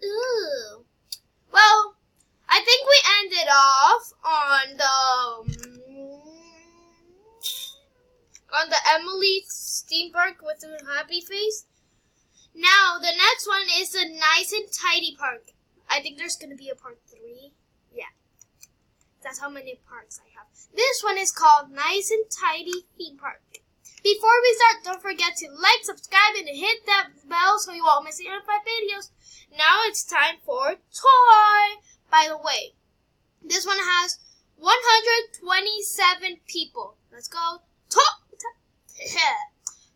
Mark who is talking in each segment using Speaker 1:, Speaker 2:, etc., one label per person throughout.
Speaker 1: Ooh. Well, I think we ended off on the Emily theme park with the happy face. Now the next one is the nice and tidy park. I think there's gonna be a part 3. Yeah, that's how many parks I have. This one is called Nice and Tidy Theme Park. Before we start, don't forget to like, subscribe, and hit that bell so you won't miss any of my videos. Now it's time for tour. By the way, this one has 127 people. Let's go.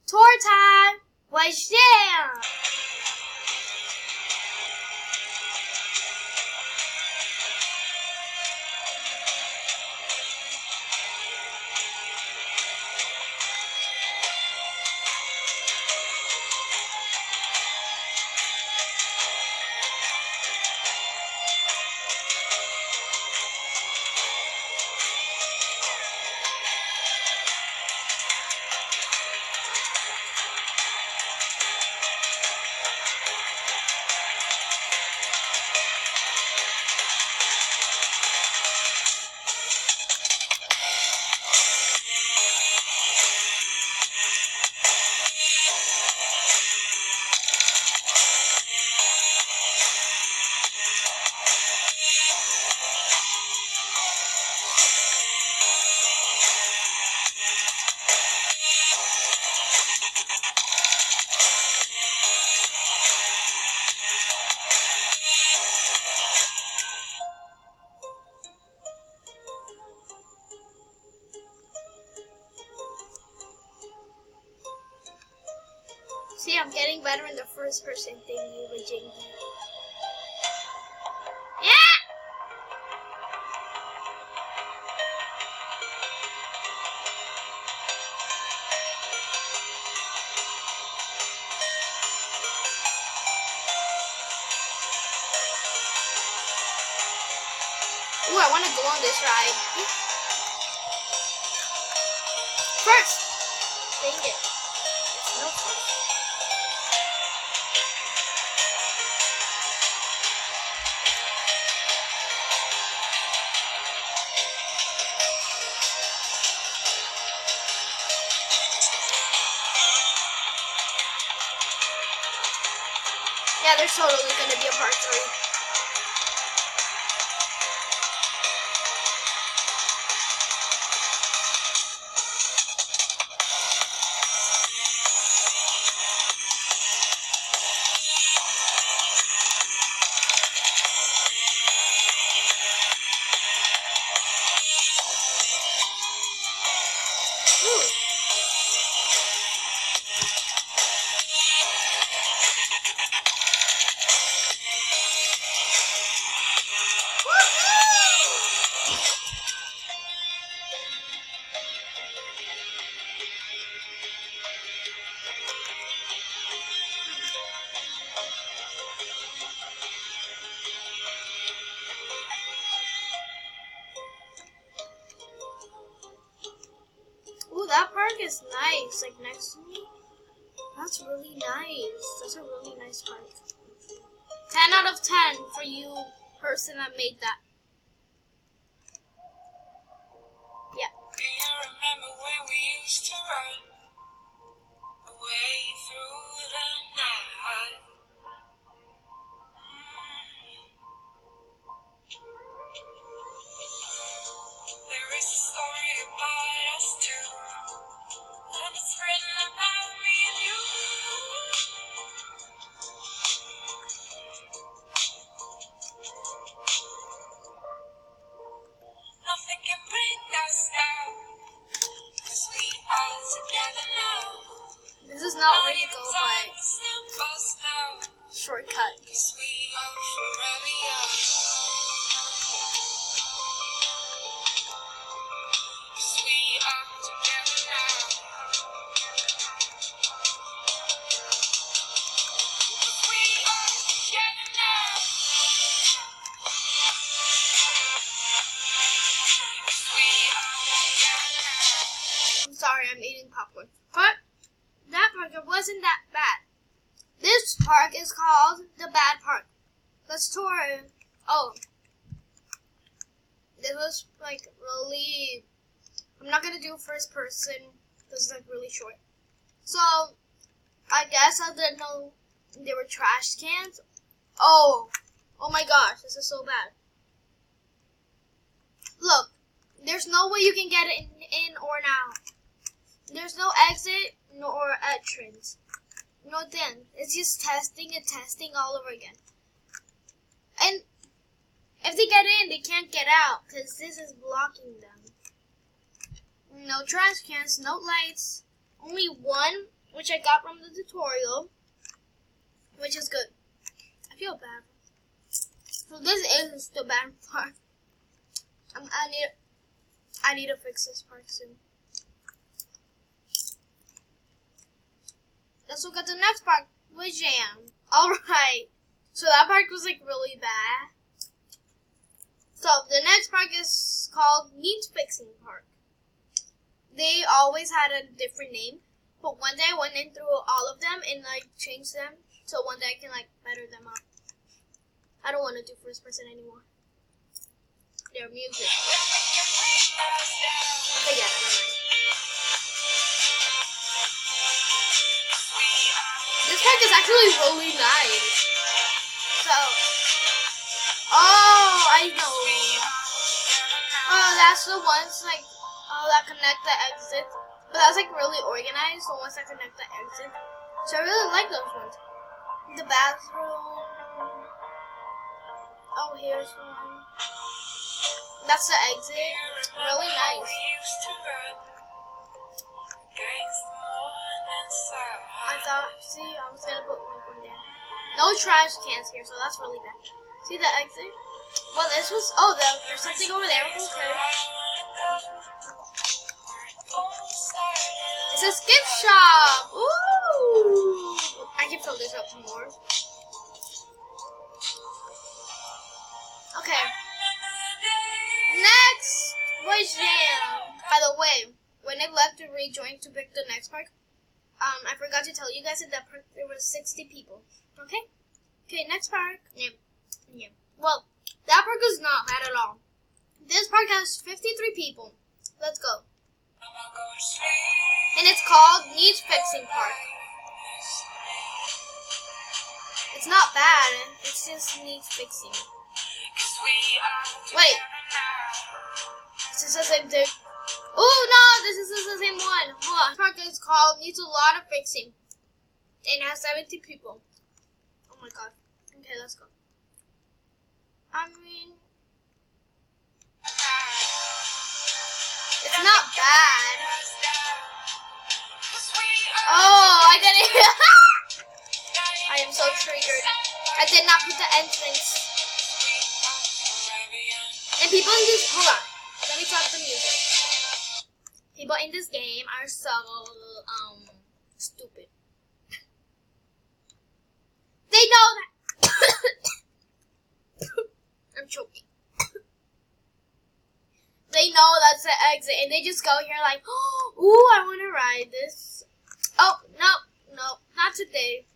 Speaker 1: Tour time. What's there? See, I'm getting better in the first person thing with Jinky. Yeah! Ooh, I want to go on this ride. First! Dang it. There's no first. Yeah, there's totally gonna be a part 3. Ooh, that park is nice, like next to me. That's really nice. That's a really nice park. 10 out of 10 for you, person that made that. Yeah.
Speaker 2: Do you remember when we used to run away through the night? There is a story about us two, and it's written about me and you. Nothing can bring us down, 'cause we are together now.
Speaker 1: This is not where you go by shortcut.
Speaker 2: 'Cause we are forever young. 'Cause we are together now. 'Cause we are together now. 'Cause we are together now.
Speaker 1: I'm sorry, I'm eating popcorn. But that park wasn't that bad. This park is called the Bad Park. Let's tour it. Oh. This was like really... I'm not gonna do first person. This is like really short. So, I guess I didn't know they were trash cans. Oh my gosh, this is so bad. Look, there's no way you can get it in or out. There's no exit nor entrance. No thing. It's just testing and testing all over again. And if they get in, they can't get out because this is blocking them. No trash cans, no lights. Only one, which I got from the tutorial, which is good. I feel bad. So this is the bad part. I need to fix this part soon. Let's look at the next part with Jam. Alright. So that part was like really bad. So the next park is called Needs Fixing Park. They always had a different name, but one day I went in through all of them and like changed them so one day I can like better them up. I don't want to do first person anymore. Their music. Okay, yeah, never mind. This park is actually really nice. So, oh, I know. Oh, that's the ones like, that connect the exit. But that's like really organized, the ones that connect the exit. So I really like those ones. The bathroom. Oh, here's one. That's the exit. Really nice. I was gonna put one there. No trash cans here, so that's really bad. See the exit? Well, this was, there's something over there. Okay. It's a gift shop. Ooh! I can fill this up more. Okay. Next was Jam. By the way, when I left to rejoin to pick the next park, I forgot to tell you guys at that park there were 60 people. Okay? Okay, next park. Yeah. Well, that park is not bad at all. This park has 53 people. Let's go. And it's called Needs Fixing Park. It's not bad. It just needs fixing. Wait. This is the same thing. Oh no, this is the same one. Hold on. This park is called Needs a Lot of Fixing. And it has 70 people. Oh my god. Okay, let's go. I mean, it's not bad. Oh, I got it. I am so triggered. I did not put the entrance. And people in this, hold on. Let me stop the music. People in this game are so, stupid. They know that. I'm choking. They know that's the exit, and they just go here like, ooh, I want to ride this. Oh, no, not today.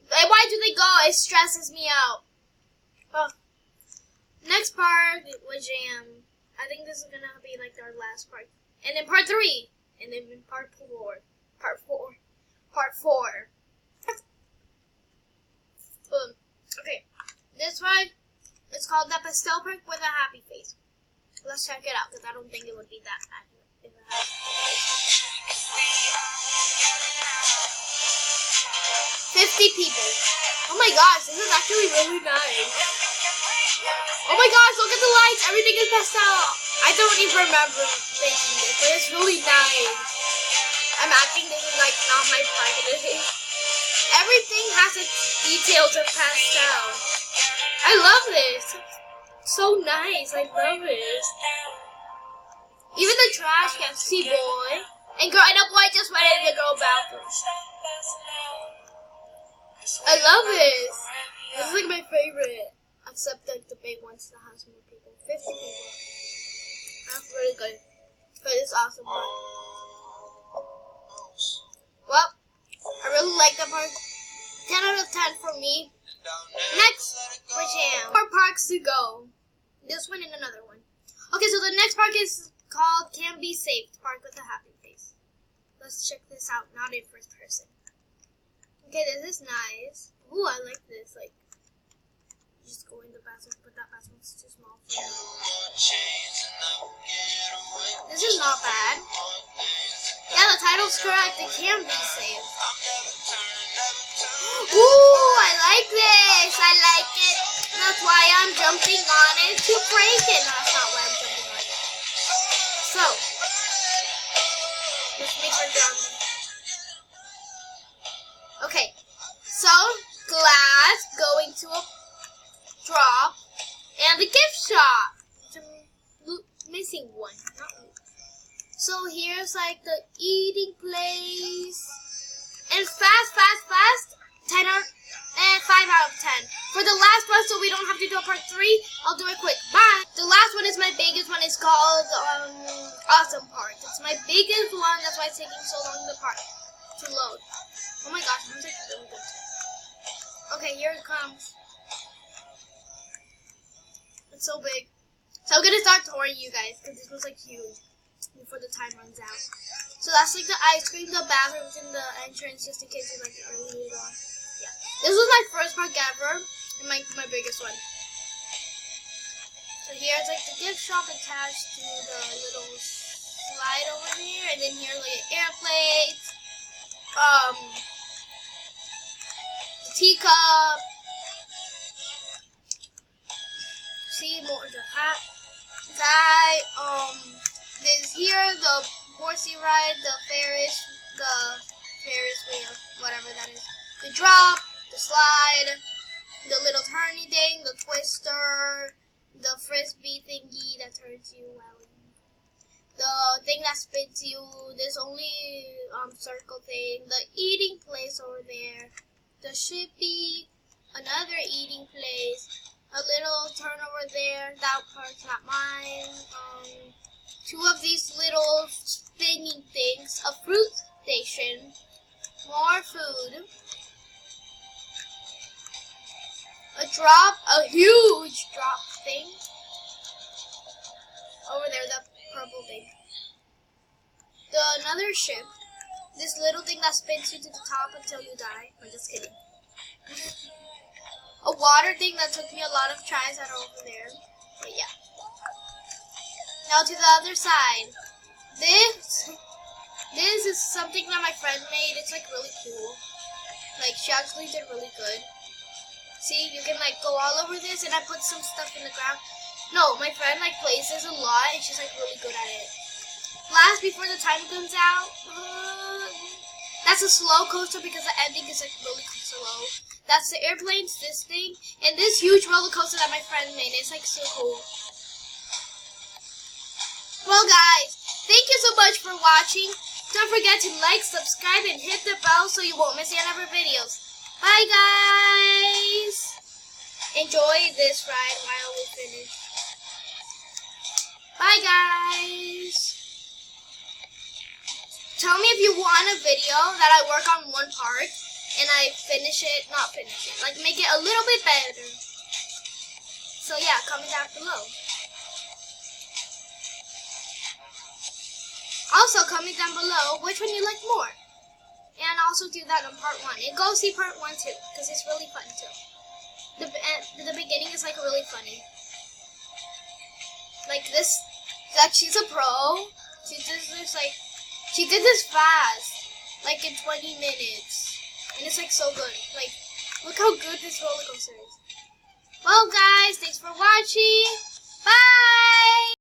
Speaker 1: Why do they go? It stresses me out. Oh. Next part was Jam. I think this is gonna be like our last part. And then part 3. And then part 4. Part 4. Boom. Okay. This one is called the Pastel Park with a Happy Face. Let's check it out because I don't think it would be that accurate if it had 50 people. Oh my gosh, this is actually really nice. Oh my gosh, look at the lights. Everything is pastel. I don't even remember making this, but it's really nice. I'm acting this is like not my park. Everything has its details of pastel. I love this. It's so nice. I love it. Even the trash can see boy. And girl, and the boy just went in the girl bathroom. I love this. This is like my favorite. Except like the big ones that has more people. 50 people. That's really good. But it's awesome. Well, I really like that part. 10 out of 10 for me. Next champ. 4 parks to go. This one and another one. Okay, so the next park is called Can Be Saved Park with a Happy Face. Let's check this out, not in first person. Okay, this is nice. Ooh, I like this. Like, you just go in the bathroom, but that bathroom's too small for me. This is not bad. Yeah, the title's correct. It can be saved. Ooh, I like this. I like it. That's why I'm jumping on it to break it. No, that's not why I'm jumping on it. So, let's make her jump. Okay, so glass going to a drop and the gift shop. Missing one. So here's like the eating place. And fast. 5 out of 10. For the last one, so we don't have to do a part 3, I'll do it quick. Bye. The last one is my biggest one. It's called Awesome Park. It's my biggest one. That's why it's taking so long to load. Oh my gosh, I'm like really good. Okay, here it comes. It's so big. So I'm gonna start touring you guys because this was like huge before the time runs out. So that's like the ice cream, the bathrooms, and the entrance, just in case you like it early later on. Yeah, this was my first park ever and my biggest one. So here's like the gift shop attached to the little slide over there, and then here like airplanes, the teacup. See more the hat. This here the horsey ride, the Ferris wheel, whatever that is. The drop, the slide, the little turny thing, the twister, the frisbee thingy that turns you well. The thing that spins you, this only circle thing, the eating place over there, the shippy, another eating place, a little turn over there, that part's not mine, 2 of these little spinning things, a fruit station, more food, a drop, a huge drop thing, over there, the purple thing, another ship, this little thing that spins you to the top until you die. I'm just kidding. A water thing that took me a lot of tries that are over there. But yeah. Now to the other side. This is something that my friend made. It's like really cool. Like she actually did really good. See, you can like go all over this, and I put some stuff in the ground. No, my friend like plays this a lot, and she's like really good at it. Last before the time comes out. That's a slow coaster because the ending is like really slow. That's the airplanes, this thing, and this huge roller coaster that my friend made. It's like so cool. Well guys, thank you so much for watching. Don't forget to like, subscribe, and hit the bell so you won't miss any of our videos. Bye guys! Enjoy this ride while we finish. Bye guys! Tell me if you want a video that I work on one part and I like make it a little bit better. So yeah, comment down below. Also comment down below which one you like more. And also do that on part 1. And go see part 1 too, because it's really fun too. The beginning is like really funny. Like this, like she's a pro. She did this fast, like in 20 minutes. And it's like so good. Like, look how good this roller coaster is. Well guys, thanks for watching. Bye!